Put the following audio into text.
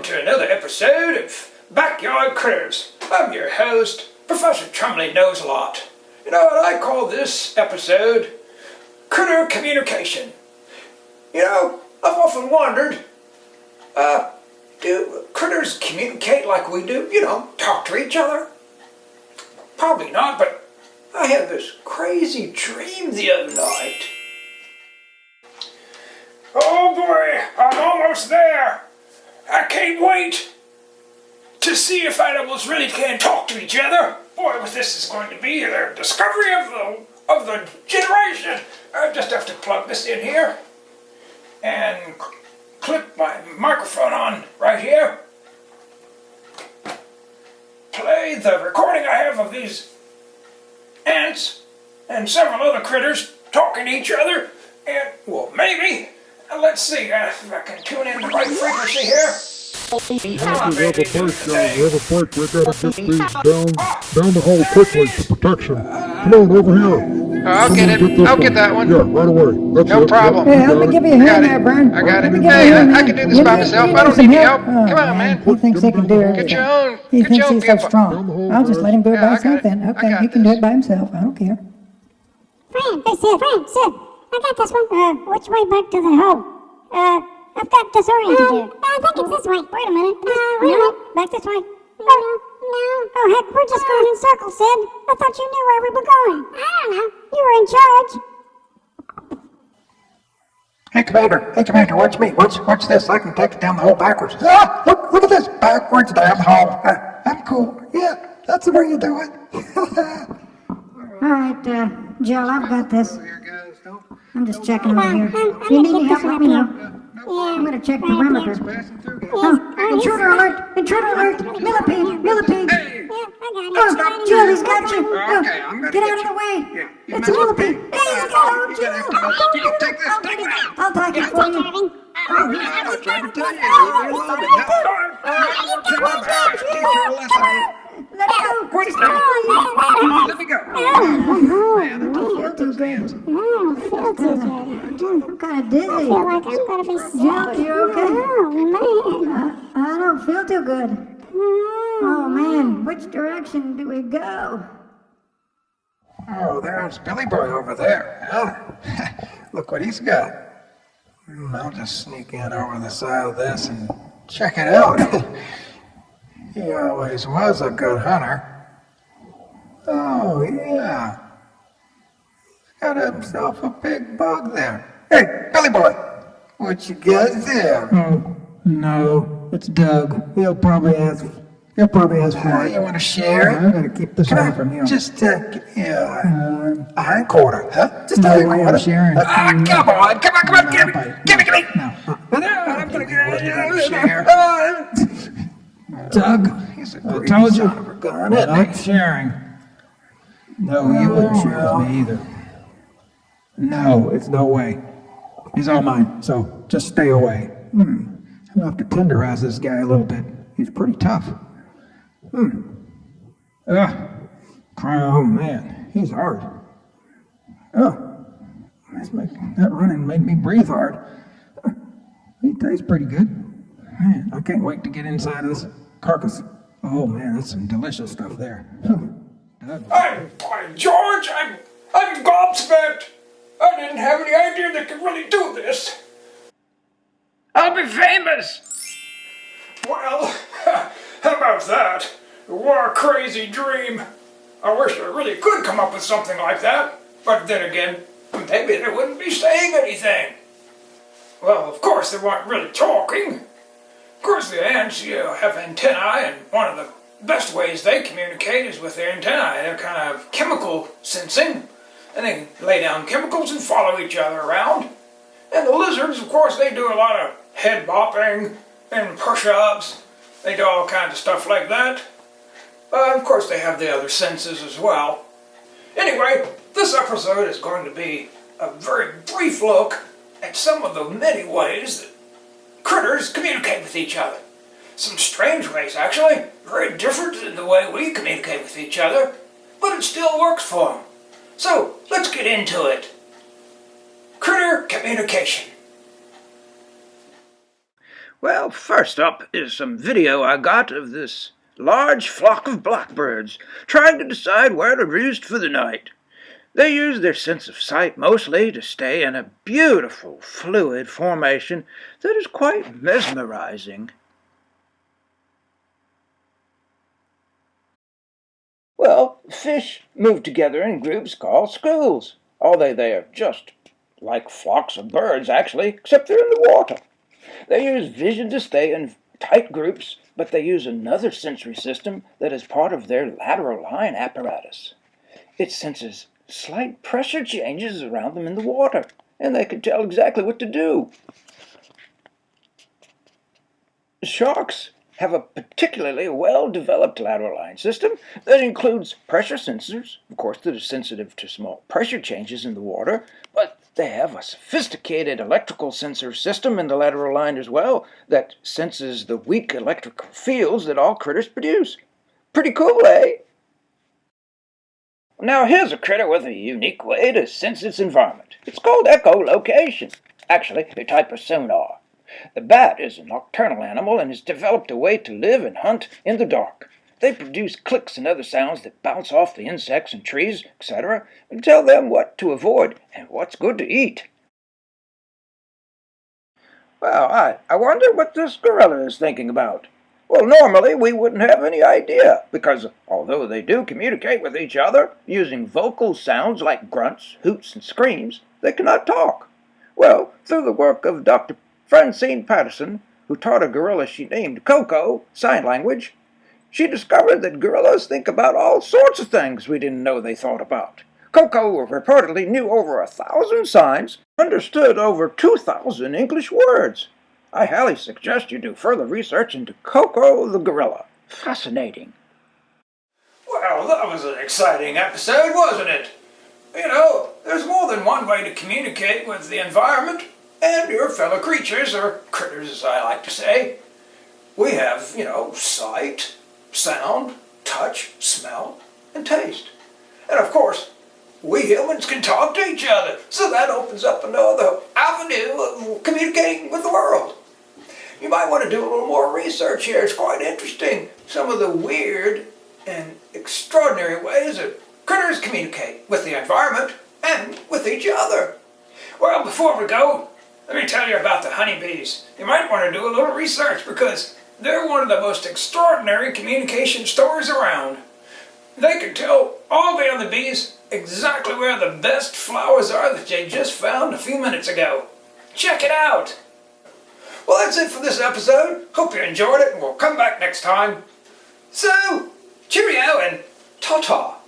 to another episode of Backyard Critters. I'm your host, Professor Chumley Knows a Lot. You know what I call this episode? Critter Communication. You know, I've often wondered, do critters communicate like we do? You know, talk to each other? Probably not, but I had this crazy dream the other night. Oh boy, I'm almost there. I can't wait to see if animals really can talk to each other. Boy, this is going to be the discovery of the generation. I just have to plug this in here and clip my microphone on right here. Play the recording I have of these ants and several other critters talking to each other. And, well, maybe. Let's see if I can tune in the right frequency here. We have a break, we gotta get these down the hole quickly for protection. Come on, over here. I'll get it. I'll get that one. Yeah, right away. That's No it. problem. Yep, Yeah, let me give you a hand there, Brian. I got it. Let me give you a Hey, hand I there. can do this by myself. I don't need your help. Come on, man. He thinks he can do everything. Get your own. He Get your thinks own he's so people. strong. I'll just let him do it Yeah, by I got himself it. then. I Okay, got he can do this. it by himself. I don't care. Fran, hey Sid, I got this one. Which way back to the hole? I've got disoriented here. I think it's this way. Wait a minute. Wait a minute. Back this way. No. Oh, heck, we're just going in circles, Sid. I thought you knew where we were going. I don't know. You were in charge. Hey, Commander, watch me. Watch this. I can take it down the hole backwards. Ah, look at this. Backwards down the hole. I'm cool. Yeah, that's the way you do it. All right, Jill, I've got this. Here, guys. Don't I'm just checking over here. I'm If you need gonna any get help, this one let up me here. know. Yeah. I'm gonna check the perimeter. passing through, guys. Oh, intruder alert! Intruder alert! Millipede! Hey. Yeah, I got it. Oh, Jill, he's got you! Oh, Okay, I'm gonna get get out of the way! Yeah, you It's a mess with millipede! me. Hey, he's got You gotta have to go. You can take this. Take that. I'll take it for you. Irving. I was trying to tell you. You're reloaded. Keep my back. Teach you a lesson. Let it go! Quit it now. Let me go. Man, that don't Feel too good. Feel too good. I'm kind of dizzy. Feel like I'm gonna be sick. Jill, you okay? Oh, man. I don't feel too good. Oh man, which direction do we go? Oh, there's Billy Boy over there. Huh? Look what he's got. I'll just sneak in over the side of this and check it out. He always was a good hunter. Oh, yeah. He's got himself a big bug there. Hey, Billy Boy, what you got there? Oh, no, it's Doug. He'll probably ask for it. You want to share? I'm gonna keep this away from you. Just give me a hindquarter, huh? Just a No way hindquarter. I'm sharing. Come on, give me. Bite. Give me. No. I'm gonna get share. Doug, He's a I greedy told you, son of a gun, I'm isn't not he? sharing. No, you wouldn't share with me either. No, it's no way. He's all mine, so just stay away. I'll have to tenderize this guy a little bit. He's pretty tough. Oh man, he's hard. Oh, that running made me breathe hard. He tastes pretty good. Man, I can't wait to get inside of this carcass. Oh man, that's some delicious stuff there. Doug. By George, I'm gobsmacked. I didn't have any idea they could really do this. I'll be famous. Well, how about that? What a crazy dream. I wish I really could come up with something like that. But then again, maybe they wouldn't be saying anything. Well, of course they weren't really talking. Of course the ants, have antennae, and one of the best ways they communicate is with their antennae. They're kind of chemical sensing, and they lay down chemicals and follow each other around. And the lizards, of course, they do a lot of head bopping and push-ups. They do all kinds of stuff like that. Of course, they have the other senses as well. Anyway, this episode is going to be a very brief look at some of the many ways that critters communicate with each other. Some strange ways, actually. Very different than the way we communicate with each other, but it still works for them. So, let's get into it. Critter communication. Well, first up is some video I got of this large flock of blackbirds trying to decide where to roost for the night. They use their sense of sight mostly to stay in a beautiful, fluid formation that is quite mesmerizing. Well, fish move together in groups called schools, although they are just like flocks of birds, actually, except they're in the water. They use vision to stay in tight groups, but they use another sensory system that is part of their lateral line apparatus. It senses slight pressure changes around them in the water, and they can tell exactly what to do. Sharks have a particularly well-developed lateral line system that includes pressure sensors, of course, that are sensitive to small pressure changes in the water, but they have a sophisticated electrical sensor system in the lateral line as well that senses the weak electrical fields that all critters produce. Pretty cool, eh? Now here's a critter with a unique way to sense its environment. It's called echolocation, actually a type of sonar. The bat is a nocturnal animal and has developed a way to live and hunt in the dark. They produce clicks and other sounds that bounce off the insects and trees, etc., and tell them what to avoid and what's good to eat. Well, I wonder what this gorilla is thinking about. Well, normally we wouldn't have any idea, because although they do communicate with each other using vocal sounds like grunts, hoots, and screams, they cannot talk. Well, through the work of Dr. Francine Patterson, who taught a gorilla she named Coco sign language, she discovered that gorillas think about all sorts of things we didn't know they thought about. Coco reportedly knew over 1,000 signs, understood over 2,000 English words. I highly suggest you do further research into Coco the gorilla. Fascinating. Well, that was an exciting episode, wasn't it? You know, there's more than one way to communicate with the environment and your fellow creatures, or critters as I like to say. We have, sight, sound, touch, smell, and taste. And of course, we humans can talk to each other, so that opens up another avenue of communicating with the world. You might want to do a little more research here. It's quite interesting. Some of the weird and extraordinary ways that critters communicate with the environment and with each other. Well, before we go, let me tell you about the honeybees. You might want to do a little research because they're one of the most extraordinary communication stories around. They can tell all the other bees exactly where the best flowers are that they just found a few minutes ago. Check it out! Well, that's it for this episode. Hope you enjoyed it, and we'll come back next time. So, cheerio and ta-ta!